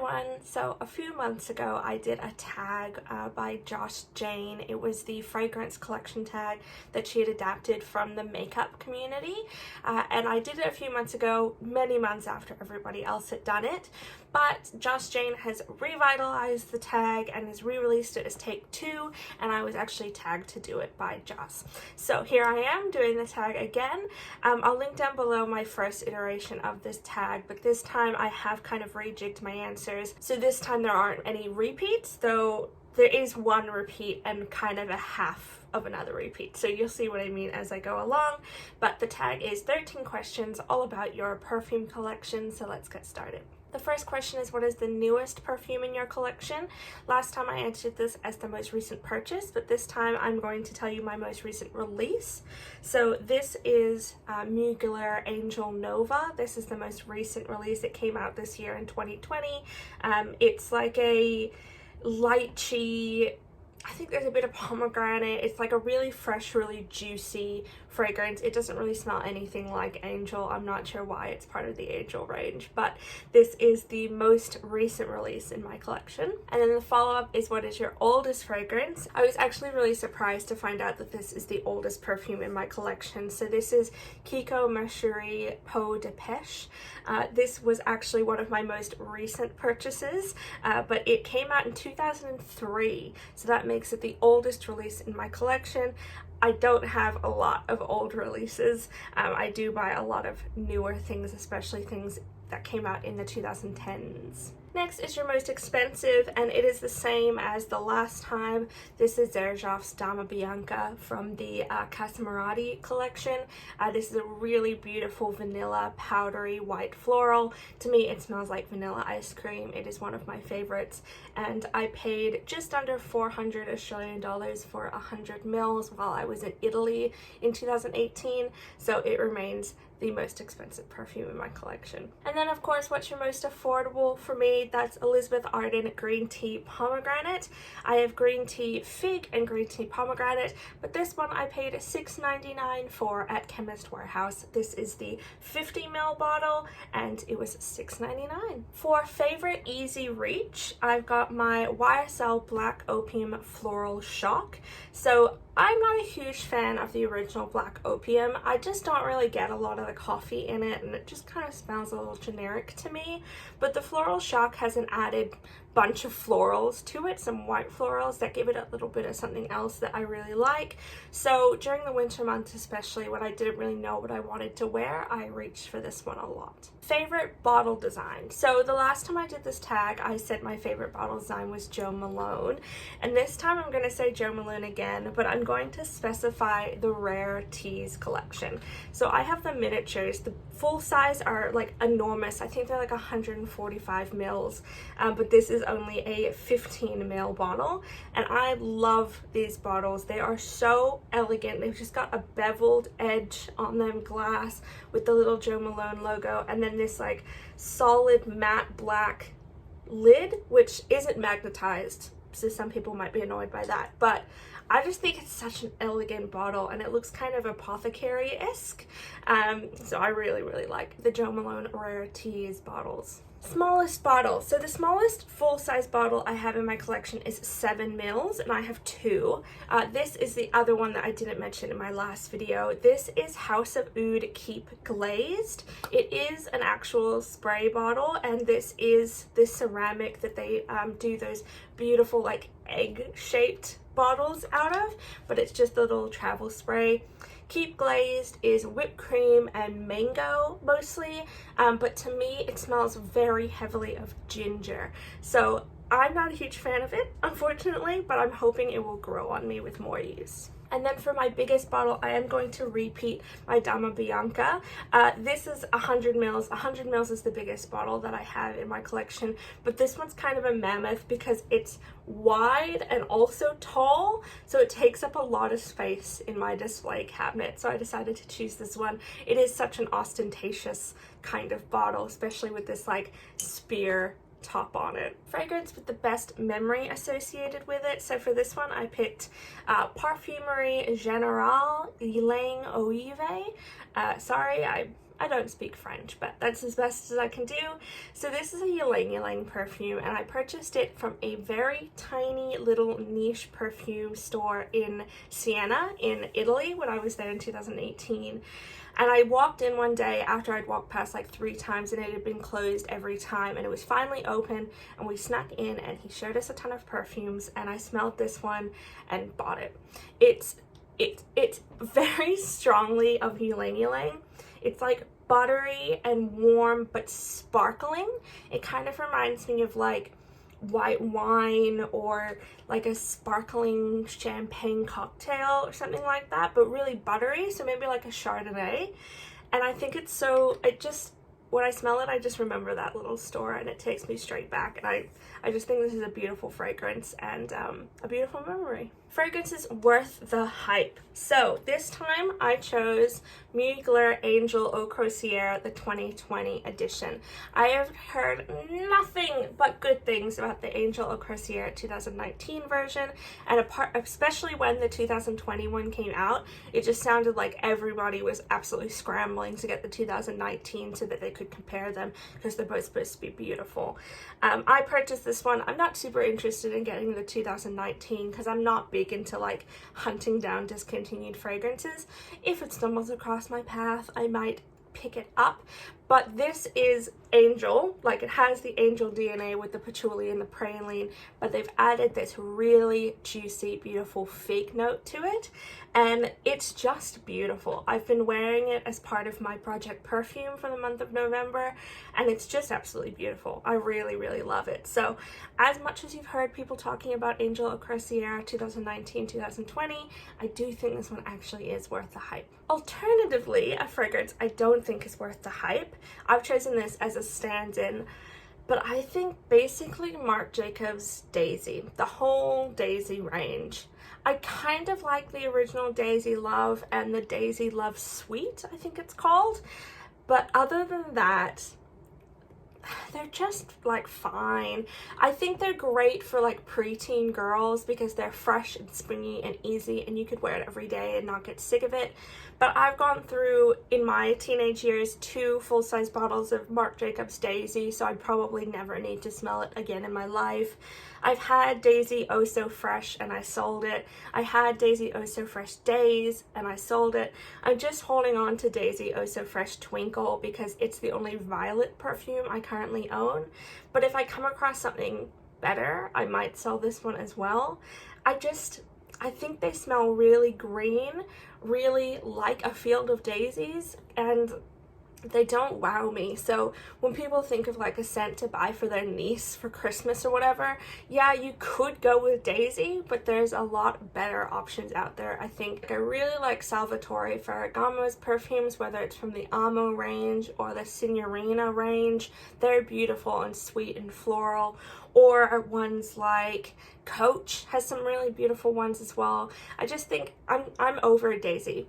everyone. So a few months ago I did a tag by Josh Jane. It was the fragrance collection tag that she had adapted from the makeup community, and I did it a few months ago, many months after everybody else had done it. But Josh Jane has revitalized the tag and has re-released it as take 2, and I was actually tagged to do it by Joss. So here I am doing the tag again. I'll link down below my first iteration of this tag, but this time I have kind of rejigged my answers. So this time there aren't any repeats, though there is one repeat and kind of a half of another repeat. So you'll see what I mean as I go along. But the tag is 13 questions all about your perfume collection, so let's get started. The first question is, what is the newest perfume in your collection? Last time I answered this as the most recent purchase, but this time I'm going to tell you my most recent release. So this is Mugler Angel Nova. This is the most recent release. It came out this year in 2020. It's like a lychee, I think there's a bit of pomegranate. It's like a really fresh, really juicy fragrance. It doesn't really smell anything like Angel. I'm not sure why it's part of the Angel range, but this is the most recent release in my collection. And then the follow-up is, what is your oldest fragrance? I was actually really surprised to find out that this is the oldest perfume in my collection. So this is Keiko Mecheri Peau de Peche. This was actually one of my most recent purchases, but it came out in 2003, so that makes it the oldest release in my collection. I don't have a lot of old releases. I do buy a lot of newer things, especially things that came out in the 2010s. Next is your most expensive, and it is the same as the last time. This is Xerjoff's Dama Bianca from the Casamarati collection. This is a really beautiful vanilla powdery white floral. To me it smells like vanilla ice cream. It is one of my favorites, and I paid just under 400 Australian dollars for 100 mils while I was in Italy in 2018, so it remains the most expensive perfume in my collection. And then of course, what's your most affordable? For me, that's Elizabeth Arden Green Tea Pomegranate. I have green tea fig and green tea pomegranate, but this one I paid $6.99 for at Chemist Warehouse. This is the 50 ml bottle and it was $6.99. For favorite easy reach, I've got my YSL Black Opium Floral Shock. So I'm not a huge fan of the original Black Opium. I just don't really get a lot of the coffee in it, and it just kind of smells a little generic to me. But the Floral Shock has an added bunch of florals to it, some white florals that give it a little bit of something else that I really like. So during the winter months, especially when I didn't really know what I wanted to wear, I reached for this one a lot. Favorite bottle design. So the last time I did this tag, I said my favorite bottle design was Jo Malone, and this time I'm going to say Jo Malone again, but I'm going to specify the Rare Teas collection. So I have the miniatures. The full size are like enormous. I think they're like 145 mils, but this is only a 15 ml bottle, and I love these bottles. They are so elegant. They've just got a beveled edge on them, glass with the little Jo Malone logo, and then this like solid matte black lid, which isn't magnetized, so some people might be annoyed by that, but I just think it's such an elegant bottle, and it looks kind of apothecary-esque. So I really like the Jo Malone Rare Teas bottles. Smallest bottle. So the smallest full-size bottle I have in my collection is 7 mils, and I have 2. This is the other one that I didn't mention in my last video. This is House of Oud Keep Glazed. It is an actual spray bottle, and this is the ceramic that they do those beautiful like egg-shaped bottles out of, but it's just a little travel spray. Keep Glazed is whipped cream and mango mostly, but to me it smells very heavily of ginger, so I'm not a huge fan of it, unfortunately, but I'm hoping it will grow on me with more use. And then for my biggest bottle, I am going to repeat my Dama Bianca. This is 100 mils. 100 mils is the biggest bottle that I have in my collection, but this one's kind of a mammoth because it's wide and also tall, so it takes up a lot of space in my display cabinet, so I decided to choose this one. It is such an ostentatious kind of bottle, especially with this like spear top on it. Fragrance with the best memory associated with it. So for this one I picked Parfumerie Générale Ylang Yves. Sorry, I I don't speak French, but that's as best as I can do. So this is a ylang ylang perfume, and I purchased it from a very tiny little niche perfume store in Siena in Italy when I was there in 2018. And I walked in one day after I'd walked past like 3 times, and it had been closed every time, and it was finally open, and we snuck in, and he showed us a ton of perfumes, and I smelled this one and bought it. It's very strongly of ylang ylang. It's like buttery and warm but sparkling. It kind of reminds me of like white wine or like a sparkling champagne cocktail or something like that, but really buttery, so maybe like a Chardonnay. And I think it's so, when I smell it, I just remember that little store, and it takes me straight back, and I just think this is a beautiful fragrance and a beautiful memory. Fragrances worth the hype. So this time I chose Mugler Angel Eau Croisière, the 2020 edition. I have heard nothing but good things about the Angel Eau Croisière 2019 version, and especially when the 2021 came out, it just sounded like everybody was absolutely scrambling to get the 2019 so that they could compare them, because they're both supposed to be beautiful. I purchased this one. I'm not super interested in getting the 2019 because I'm not big into like hunting down discontinued fragrances. If it stumbles across my path, I might pick it up, but this is Angel, like it has the Angel DNA with the patchouli and the praline, but they've added this really juicy, beautiful fig note to it, and it's just beautiful. I've been wearing it as part of my project perfume for the month of November, and it's just absolutely beautiful. I really, really love it. So as much as you've heard people talking about Angel Eau Croisière 2019-2020, I do think this one actually is worth the hype. Alternatively, a fragrance I don't think is worth the hype, I've chosen this as a stand-in, but I think basically Marc Jacobs Daisy, the whole Daisy range. I kind of like the original Daisy Love and the Daisy Love Sweet, I think it's called, but other than that, they're just like fine. I think they're great for like preteen girls because they're fresh and springy and easy, and you could wear it every day and not get sick of it. But I've gone through in my teenage years 2 full-size bottles of Marc Jacobs Daisy, so I probably never need to smell it again in my life. I've had Daisy Oh So Fresh and I sold it. I had Daisy Oh So Fresh Days and I sold it. I'm just holding on to Daisy Oh So Fresh Twinkle because it's the only violet perfume I currently own. But if I come across something better, I might sell this one as well. I think they smell really green, really like a field of daisies, and they don't wow me. So when people think of like a scent to buy for their niece for Christmas or whatever, yeah, you could go with Daisy, but there's a lot better options out there. I think I really like Salvatore Ferragamo's perfumes, whether it's from the Amo range or the Signorina range. They're beautiful and sweet and floral. Or ones like Coach has some really beautiful ones as well. I just think I'm over Daisy.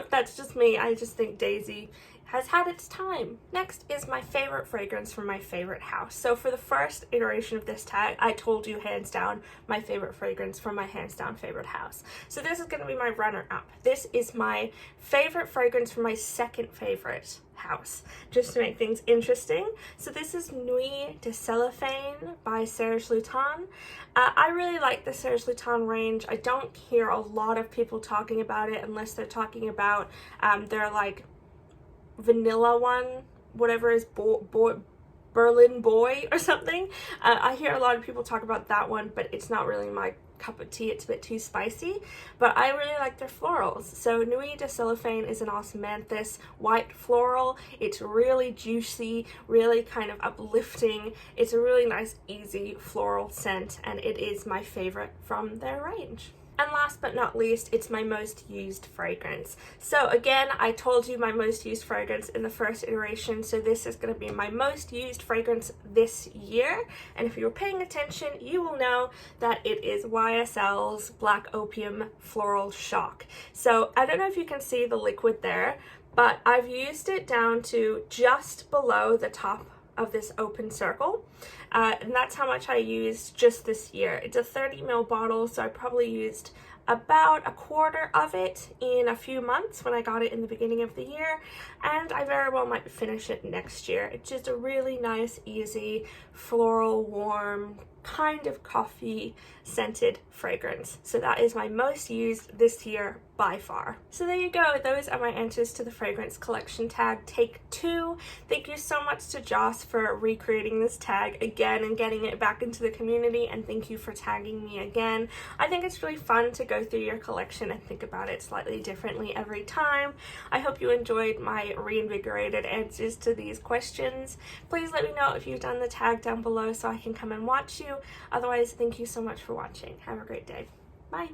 That's just me. I just think Daisy has had its time. Next is my favorite fragrance from my favorite house. So for the first iteration of this tag, I told you hands down my favorite fragrance from my hands down favorite house. So this is going to be my runner-up. This is my favorite fragrance from my second favorite house, just to make things interesting. So this is Nue de Cellophane by Xerjoff. I really like the Xerjoff range. I don't hear a lot of people talking about it unless they're talking about their like vanilla one, whatever is Berlin Boy or something. I hear a lot of people talk about that one, but it's not really my cup of tea. It's a bit too spicy, but I really like their florals. So Nue de Cellophane is an osmanthus white floral. It's really juicy, really kind of uplifting. It's a really nice, easy floral scent, and it is my favorite from their range. And last but not least, it's my most used fragrance. So again, I told you my most used fragrance in the first iteration, so this is going to be my most used fragrance this year. And if you were paying attention, you will know that it is YSL's Black Opium Floral Shock. So I don't know if you can see the liquid there, but I've used it down to just below the top of this open circle, and that's how much I used just this year. It's a 30 ml bottle, so I probably used about a quarter of it in a few months when I got it in the beginning of the year, and I very well might finish it next year. It's just a really nice, easy, floral, warm, kind of coffee scented fragrance. So that is my most used this year by far. So there you go, those are my answers to the fragrance collection tag take 2. Thank you so much to Joss for recreating this tag again and getting it back into the community, and thank you for tagging me again. I think it's really fun to go through your collection and think about it slightly differently every time. I hope you enjoyed my reinvigorated answers to these questions. Please let me know if you've done the tag down below so I can come and watch you. Otherwise, thank you so much for watching. Have a great day. Bye.